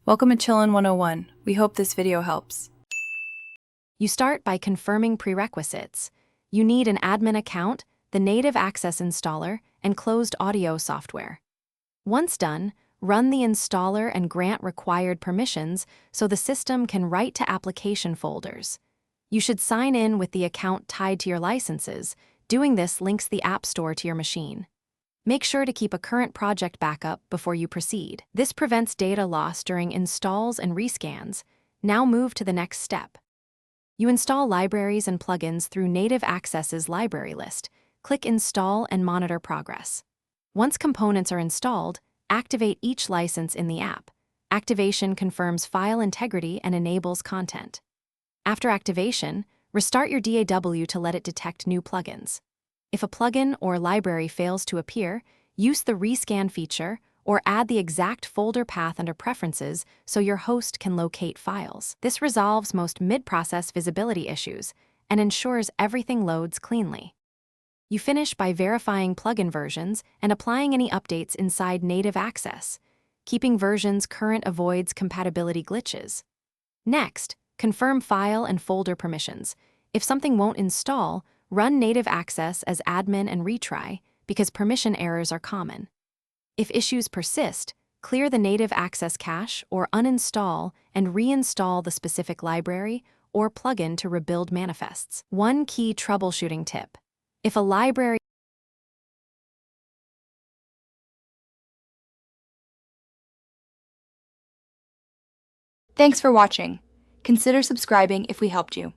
Welcome to Chillin' 101. We hope this video helps. You start by confirming prerequisites. You need an admin account, the native access installer, and closed audio software. Once done, run the installer and grant required permissions so the system can write to application folders. You should sign in with the account tied to your licenses. Doing this links the App Store to your machine. Make sure to keep a current project backup before you proceed. This prevents data loss during installs and rescans. Now move to the next step. You install libraries and plugins through Native Access's library list. Click Install and monitor progress. Once components are installed, activate each license in the app. Activation confirms file integrity and enables content. After activation, restart your DAW to let it detect new plugins. If a plugin or library fails to appear, use the rescan feature or add the exact folder path under Preferences so your host can locate files. This resolves most mid-process visibility issues and ensures everything loads cleanly. You finish by verifying plugin versions and applying any updates inside Native Access. Keeping versions current avoids compatibility glitches. Next, confirm file and folder permissions. If something won't install, run Native Access as admin and retry because permission errors are common. If issues persist, clear the Native Access cache or uninstall and reinstall the specific library or plugin to rebuild manifests. One key troubleshooting tip: if a library Thanks for watching. Consider subscribing if we helped you.